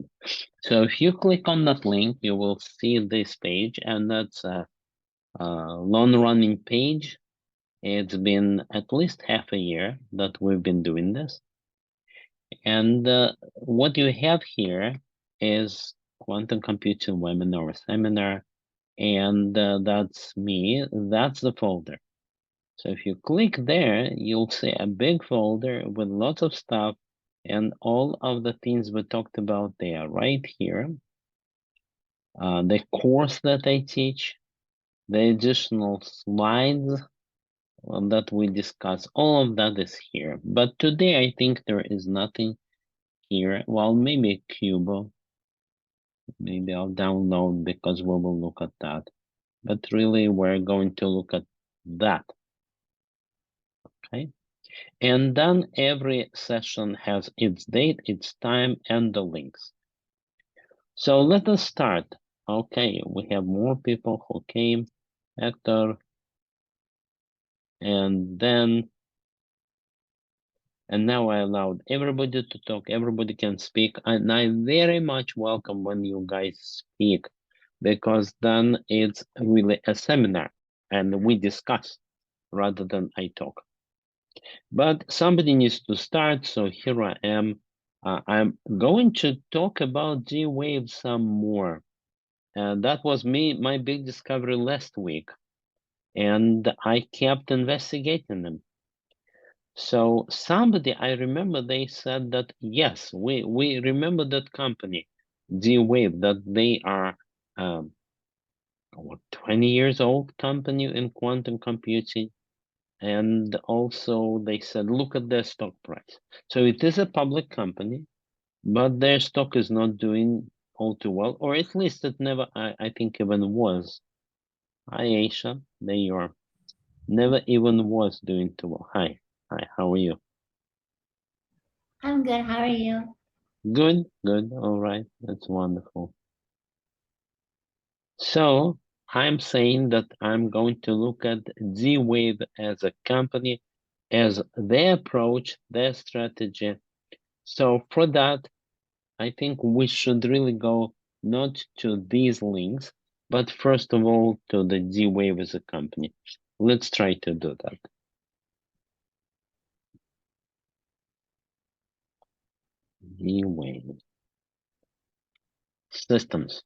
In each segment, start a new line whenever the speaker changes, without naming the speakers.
good. So if you click on that link, you will see this page, and that's a long-running page. It's been at least half a year that we've been doing this. And what you have here is quantum computing webinar or seminar, and that's me. That's the folder. So if you click there, you'll see a big folder with lots of stuff, and all of the things we talked about, they are right here. The course that I teach, the additional slides that we discuss, all of that is here. But today I think there is nothing here. Well, maybe Cubo. Maybe I'll download because we will look at that. But really, we're going to look at that. Okay. And then every session has its date, its time, and the links. So let us start. Okay, we have more people who came. Hector, and now I allowed everybody to talk. Everybody can speak, and I very much welcome when you guys speak, because then it's really a seminar and we discuss rather than I talk. But somebody needs to start, so here I am. I'm going to talk about DWave some more. That was my big discovery last week, and I kept investigating them. So somebody, I remember they said that, yes, we remember that company, DWave, that they are what, 20 years old company in quantum computing. And also they said, look at their stock price. So it is a public company, but their stock is not doing all too well, or at least it never, I think, even was. Hi, Aisha, there you are. Never even was doing too well. Hi, how are you?
I'm good. How are you?
Good, all right, that's wonderful. So I'm saying that I'm going to look at DWave as a company, as their approach, their strategy. So for that, I think we should really go not to these links, but first of all to the DWave as a company. Let's try to do that. DWave systems.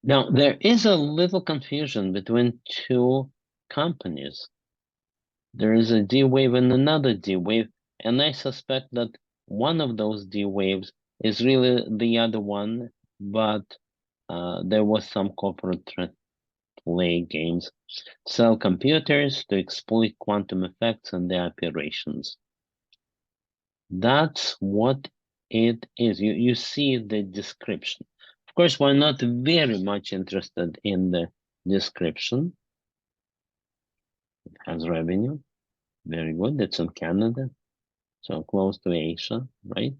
Now, there is a little confusion between two companies. There is a DWave and another DWave, and I suspect that one of those DWaves is really the other one, but there was some corporate play games, sell computers to exploit quantum effects and their operations. That's what it is. You see the description. Of course, we're not very much interested in the description. It has revenue. Very good. It's in Canada, so close to Asia, right?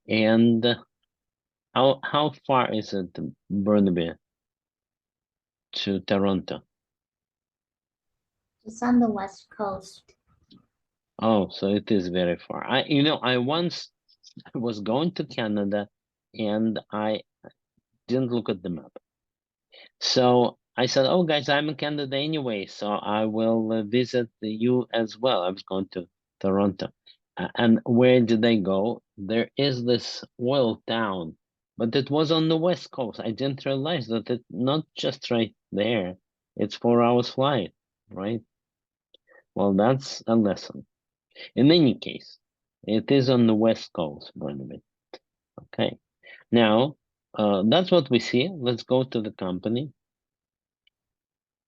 And how far is it, Burnaby, to Toronto?
It's on the West Coast.
Oh, so it is very far. I once was going to Canada, and I didn't look at the map. So I said, "Oh, guys, I'm in Canada anyway, so I will visit you as well." I was going to Toronto, and where did I go? There is this oil town, but it was on the west coast. I didn't realize that it's not just right there. It's 4 hours flight, right? Well, that's a lesson. In any case, it is on the west coast, Barnaby. Okay. Now, that's what we see. Let's go to the company.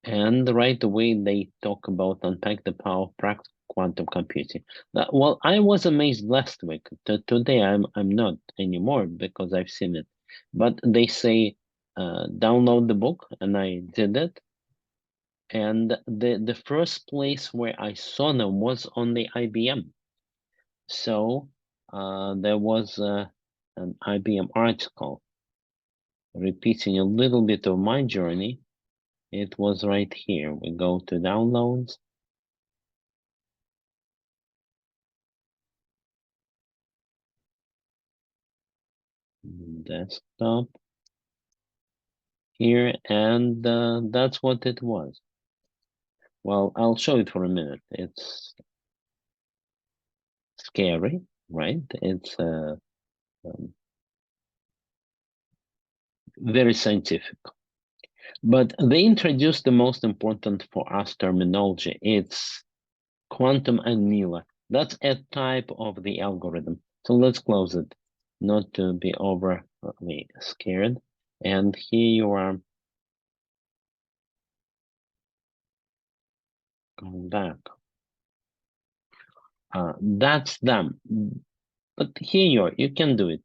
And right away, they talk about unpack the power of practical quantum computing. Well, I was amazed last week. Today, I'm not anymore because I've seen it. But they say download the book, and I did it. And the first place where I saw them was on the IBM. So there was an IBM article repeating a little bit of my journey. It was right here. We go to downloads. desktop here, and that's what it was. Well, I'll show it for a minute. It's scary, right? It's very scientific. But they introduced the most important for us terminology. It's quantum annealer. That's a type of the algorithm. So let's close it, not to be overly scared. And here you are going back. That's them. But here you are, you can do it.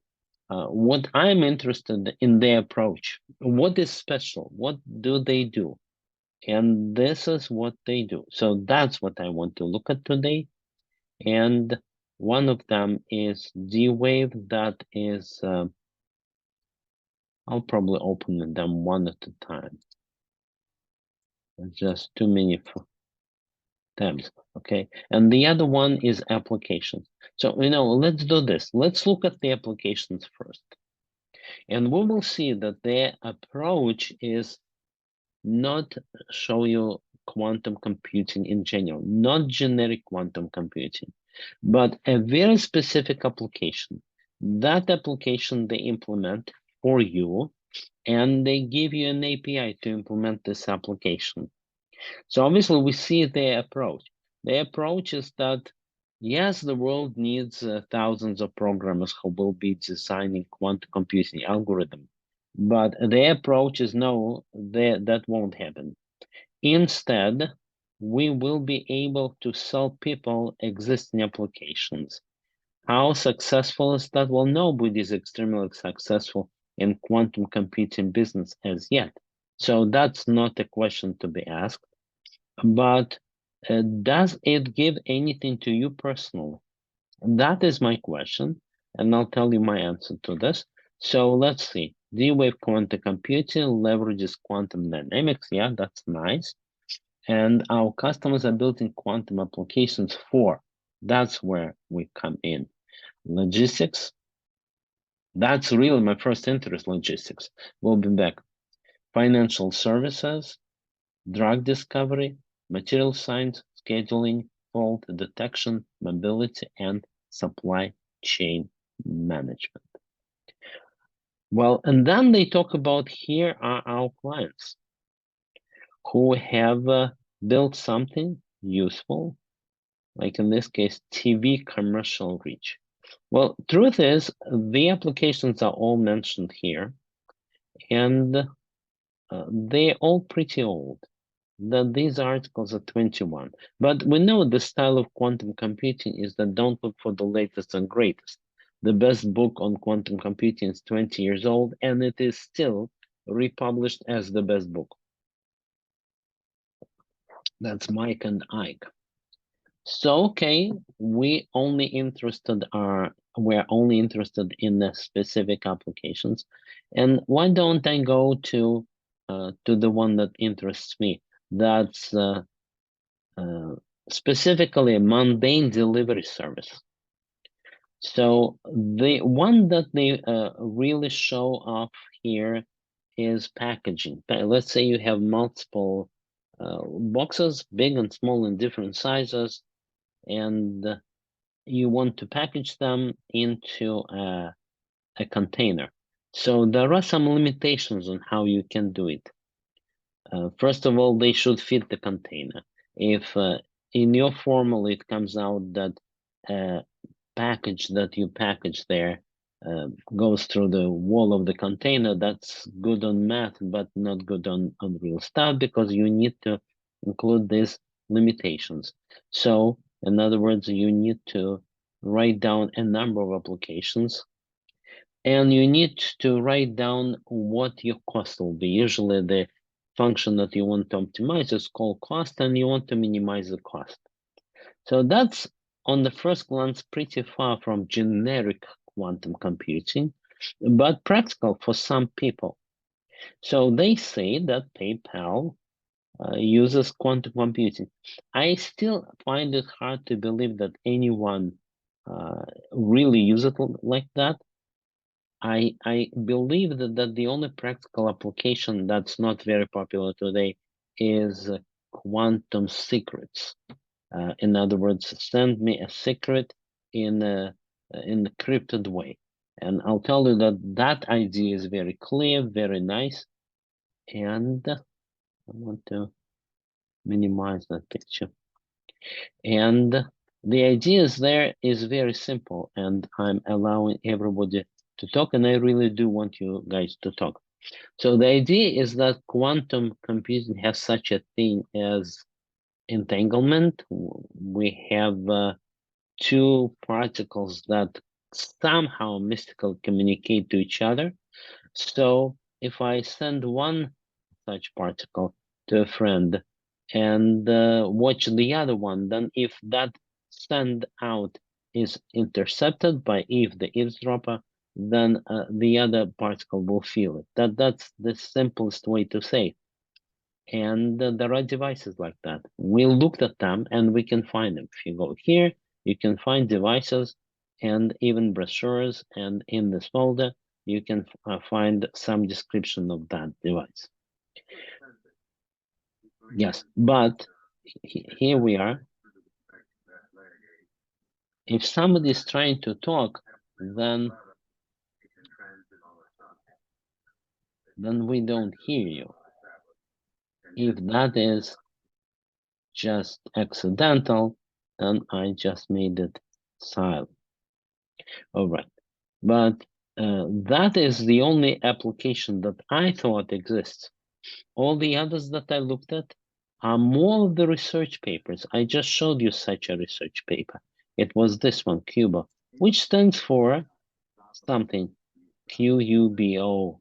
What I'm interested in their approach. What is special? What do they do? And this is what they do. So that's what I want to look at today. And one of them is DWave. That is, I'll probably open them one at a time. There's just too many tabs, okay? And the other one is applications. So, let's do this. Let's look at the applications first. And we will see that their approach is not show you quantum computing in general, not generic quantum computing, but a very specific application. That application they implement for you, and they give you an API to implement this application. So obviously we see their approach. Their approach is that, yes, the world needs thousands of programmers who will be designing quantum computing algorithm, but their approach is no, that won't happen. Instead, we will be able to sell people existing applications. How successful is that? Well, nobody is extremely successful in quantum computing business as yet. So that's not a question to be asked. But does it give anything to you personally? That is my question, and I'll tell you my answer to this. So let's see. DWave quantum computing leverages quantum dynamics. Yeah, that's nice. And our customers are building quantum applications for. That's where we come in. Logistics. That's really my first interest, logistics. We'll be back. Financial services, drug discovery, material science, scheduling, fault detection, mobility, and supply chain management. Well, and then they talk about here are our clients who have built something useful, like in this case, TV commercial reach. Well, truth is, the applications are all mentioned here, and they're all pretty old. These articles are 21. But we know the style of quantum computing is that don't look for the latest and greatest. The best book on quantum computing is 20 years old, and it is still republished as the best book. That's Mike and Ike. So, okay, we're only interested in the specific applications. And why don't I go to the one that interests me? That's specifically a mundane delivery service. So the one that they really show off here is packaging. Let's say you have multiple boxes, big and small in different sizes, and you want to package them into a container. So there are some limitations on how you can do it. First of all, they should fit the container. If in your formula it comes out that package that you package there goes through the wall of the container, that's good on math, but not good on real stuff, because you need to include these limitations. So, in other words, you need to write down a number of applications, and you need to write down what your cost will be. Usually the function that you want to optimize is called cost, and you want to minimize the cost. So that's, on the first glance, pretty far from generic quantum computing, but practical for some people. So they say that PayPal uses quantum computing. I still find it hard to believe that anyone really uses it like that. I believe that the only practical application that's not very popular today is quantum secrets. In other words, send me a secret in a encrypted way. And I'll tell you that that idea is very clear, very nice. And I want to minimize that picture. And the ideas there is very simple, and I'm allowing everybody to talk, and I really do want you guys to talk. So the idea is that quantum computing has such a thing as entanglement. We have two particles that somehow mystical communicate to each other. So if I send one such particle to a friend and watch the other one, then if that send out is intercepted by Eve, the eavesdropper, then the other particle will feel it. That's the simplest way to say it. And there are devices like that. We looked at them and we can find them. If you go here, you can find devices and even brochures. And in this folder, you can find some description of that device. Yes, but here we are. If somebody is trying to talk, then we don't hear you. If that is just accidental, then I just made it silent. All right, but that is the only application that I thought exists. All the others that I looked at are more of the research papers. I just showed you such a research paper. It was this one, Cuba, which stands for something, QUBO.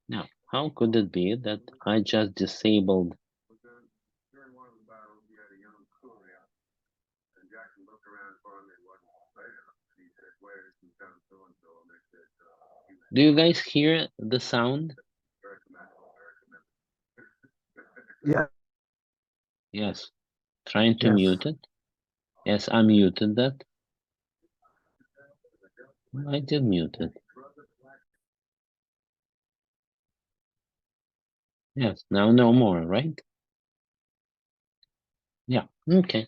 Now, how could it be that I just disabled? Do you guys hear the sound?
Yeah.
Yes. Trying to
Yes.
mute it. Yes, I muted that. I did mute it. Yes, now no more, right? Yeah, okay.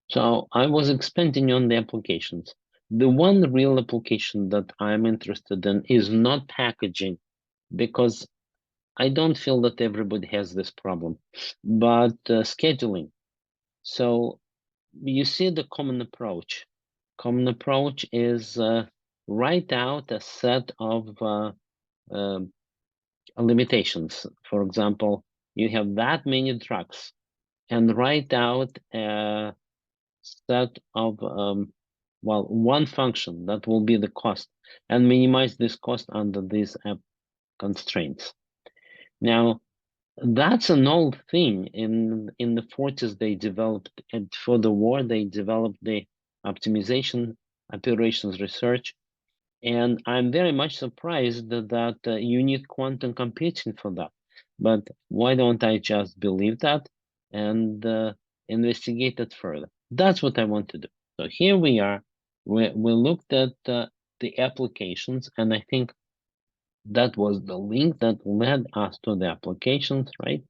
So I was expanding on the applications. The one real application that I'm interested in is not packaging, because I don't feel that everybody has this problem, but scheduling. So you see the common approach. Common approach is write out a set of limitations. For example, you have that many drugs, and write out a set of one function that will be the cost, and minimize this cost under these constraints. Now, that's an old thing. In the 40s, they developed, and for the war, they developed the optimization operations research. And I'm very much surprised that you need quantum computing for that. But why don't I just believe that and investigate it further? That's what I want to do. So here we are. We looked at the applications, and I think that was the link that led us to the applications, right?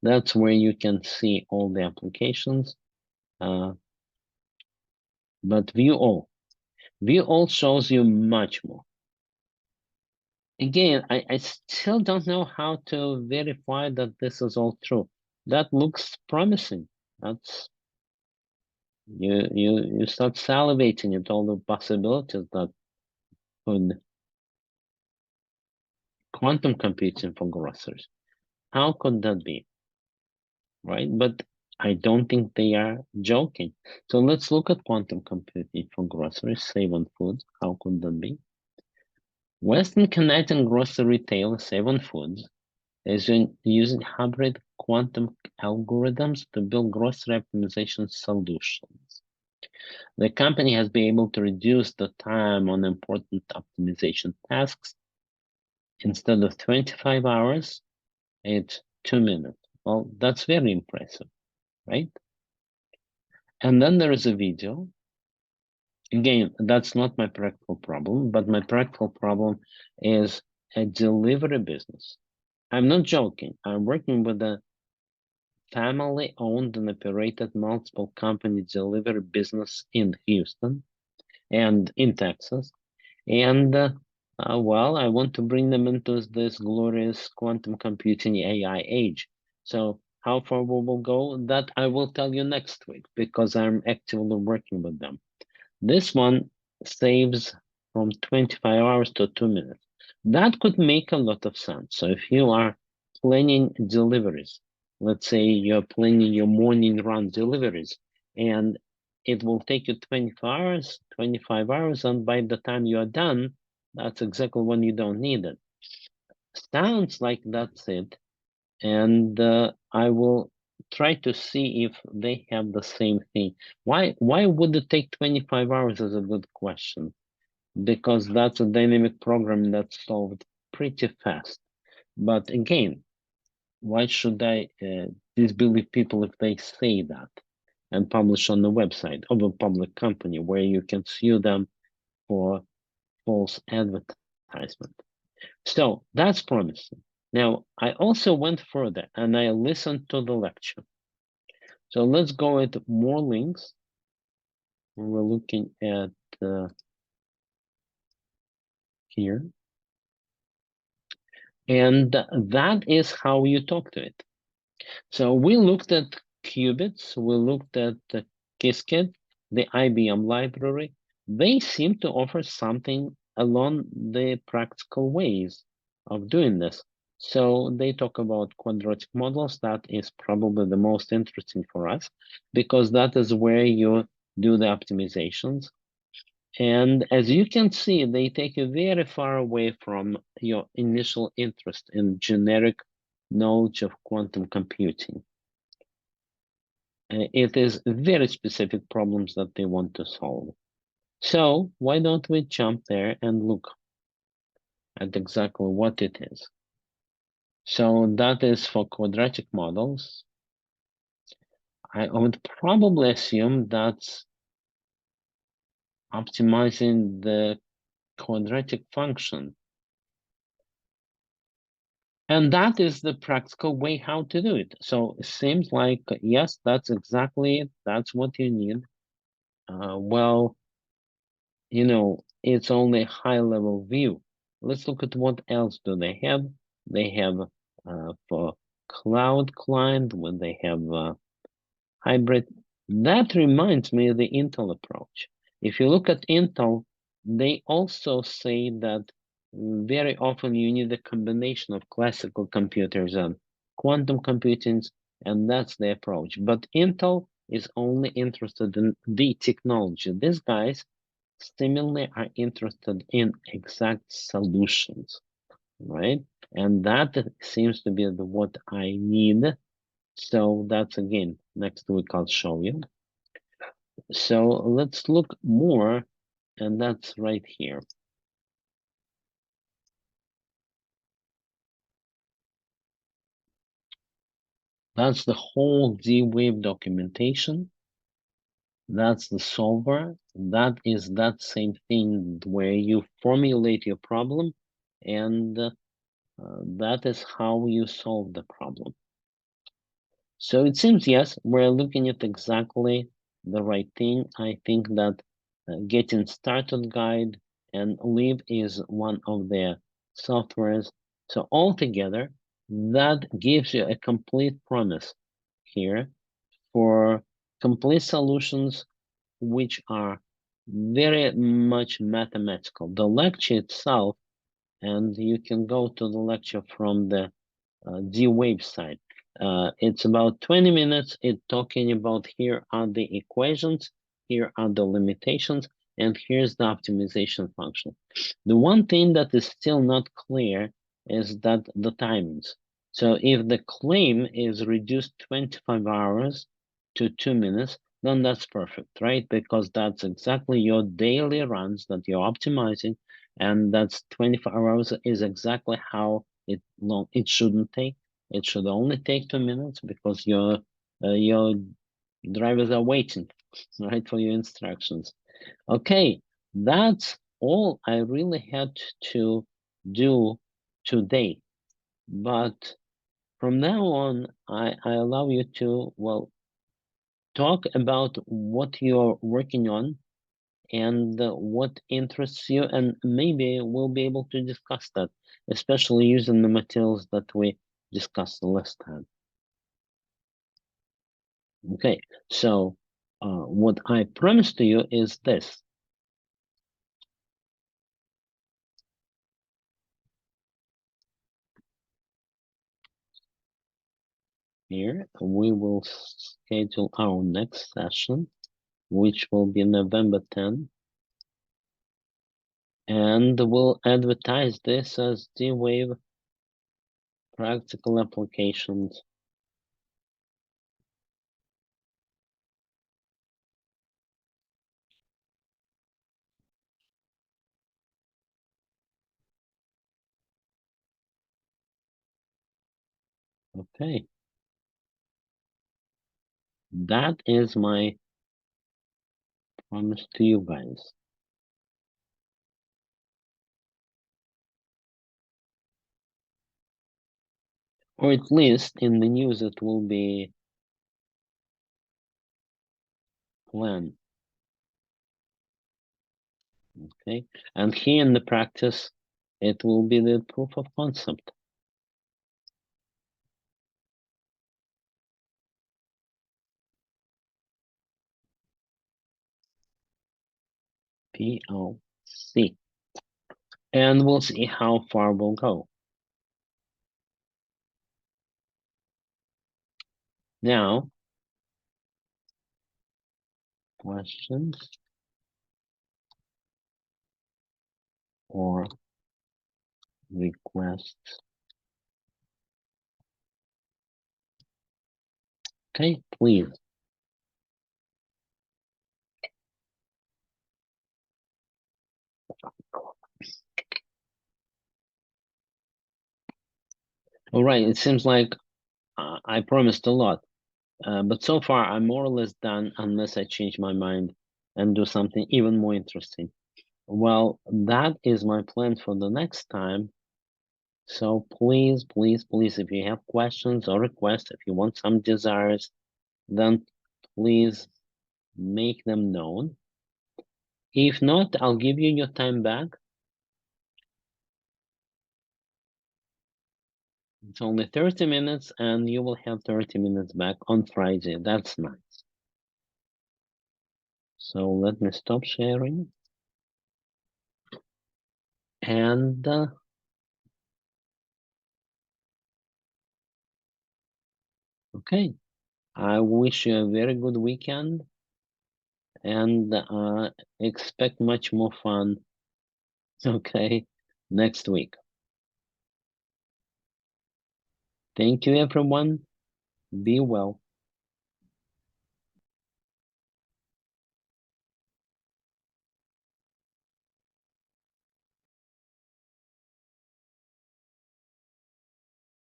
That's where you can see all the applications. But view all. View all shows you much more. Again, I still don't know how to verify that this is all true. That looks promising. That's you start salivating at all the possibilities that could quantum computing for groceries. How could that be? Right? But I don't think they are joking. So let's look at quantum computing for groceries, save on foods. How could that be? Western Canadian grocery retailer Save on Foods is using hybrid quantum algorithms to build grocery optimization solutions. The company has been able to reduce the time on important optimization tasks. Instead of 25 hours, it's 2 minutes. Well, that's very impressive, right? And then there is a video. Again, that's not my practical problem, but my practical problem is a delivery business. I'm not joking. I'm working with a family-owned and operated multiple company delivery business in Houston and in Texas. And well, I want to bring them into this glorious quantum computing AI age. So how far we will go, that I will tell you next week because I'm actively working with them. This one saves from 25 hours to 2 minutes. That could make a lot of sense. So if you are planning deliveries, let's say you're planning your morning run deliveries, and it will take you 25 hours, and by the time you are done, that's exactly when you don't need it. Sounds like that's it. And I will try to see if they have the same thing. Why would it take 25 hours is a good question, because that's a dynamic program that's solved pretty fast. But again, why should I disbelieve people if they say that and publish on the website of a public company where you can sue them for false advertisement? So that's promising. Now, I also went further and I listened to the lecture. So let's go at more links. We're looking at here. And that is how you talk to it. So we looked at qubits, we looked at Qiskit, the IBM library. They seem to offer something along the practical ways of doing this. So they talk about quadratic models. That is probably the most interesting for us because that is where you do the optimizations. And as you can see, they take you very far away from your initial interest in generic knowledge of quantum computing. It is very specific problems that they want to solve. So why don't we jump there and look at exactly what it is? So that is for quadratic models. I would probably assume that's optimizing the quadratic function. And that is the practical way how to do it. So it seems like, yes, that's exactly it. That's what you need. Well, you know, it's only a high level view. Let's look at what else do they have. They have for cloud client, when they have hybrid. That reminds me of the Intel approach. If you look at Intel, they also say that very often you need a combination of classical computers and quantum computing, and that's the approach. But Intel is only interested in the technology. These guys similarly are interested in exact solutions, right? And that seems to be what I need. So that's again, next week I'll show you. So let's look more, and that's right here. That's the whole DWave documentation. That's the solver. That is that same thing where you formulate your problem, and that is how you solve the problem. So it seems, yes, we're looking at exactly the right thing. I think that Getting Started Guide and Live is one of their softwares. So altogether, that gives you a complete promise here for complete solutions which are very much mathematical. The lecture itself, and you can go to the lecture from the DWave site. It's about 20 minutes. It's talking about here are the equations, here are the limitations, and here's the optimization function. The one thing that is still not clear is that the timings. So if the claim is reduced 25 hours to 2 minutes, then that's perfect, right? Because that's exactly your daily runs that you're optimizing, and that's 24 hours is exactly how it shouldn't take. It should only take 2 minutes because your drivers are waiting right, for your instructions. Okay, that's all I really had to do today. But from now on, I allow you to, well, talk about what you're working on and what interests you, and maybe we'll be able to discuss that, especially using the materials that we discussed the last time. Okay, so what I promise to you is this. Here, we will schedule our next session, which will be November 10th, and we'll advertise this as DWave Practical Applications. Okay, that is my promise to you guys. Or at least in the news it will be planned. Okay, and here in the practice, it will be the proof of concept. POC. And we'll see how far we'll go. Now, questions or requests? Okay, please. All right, it seems like I promised a lot, but so far I'm more or less done unless I change my mind and do something even more interesting. Well, that is my plan for the next time. So please, please, please, if you have questions or requests, if you want some desires, then please make them known. If not, I'll give you your time back. It's only 30 minutes and you will have 30 minutes back on Friday. That's nice. So let me stop sharing. And okay, I wish you a very good weekend and expect much more fun, okay, next week. Thank you, everyone. Be well.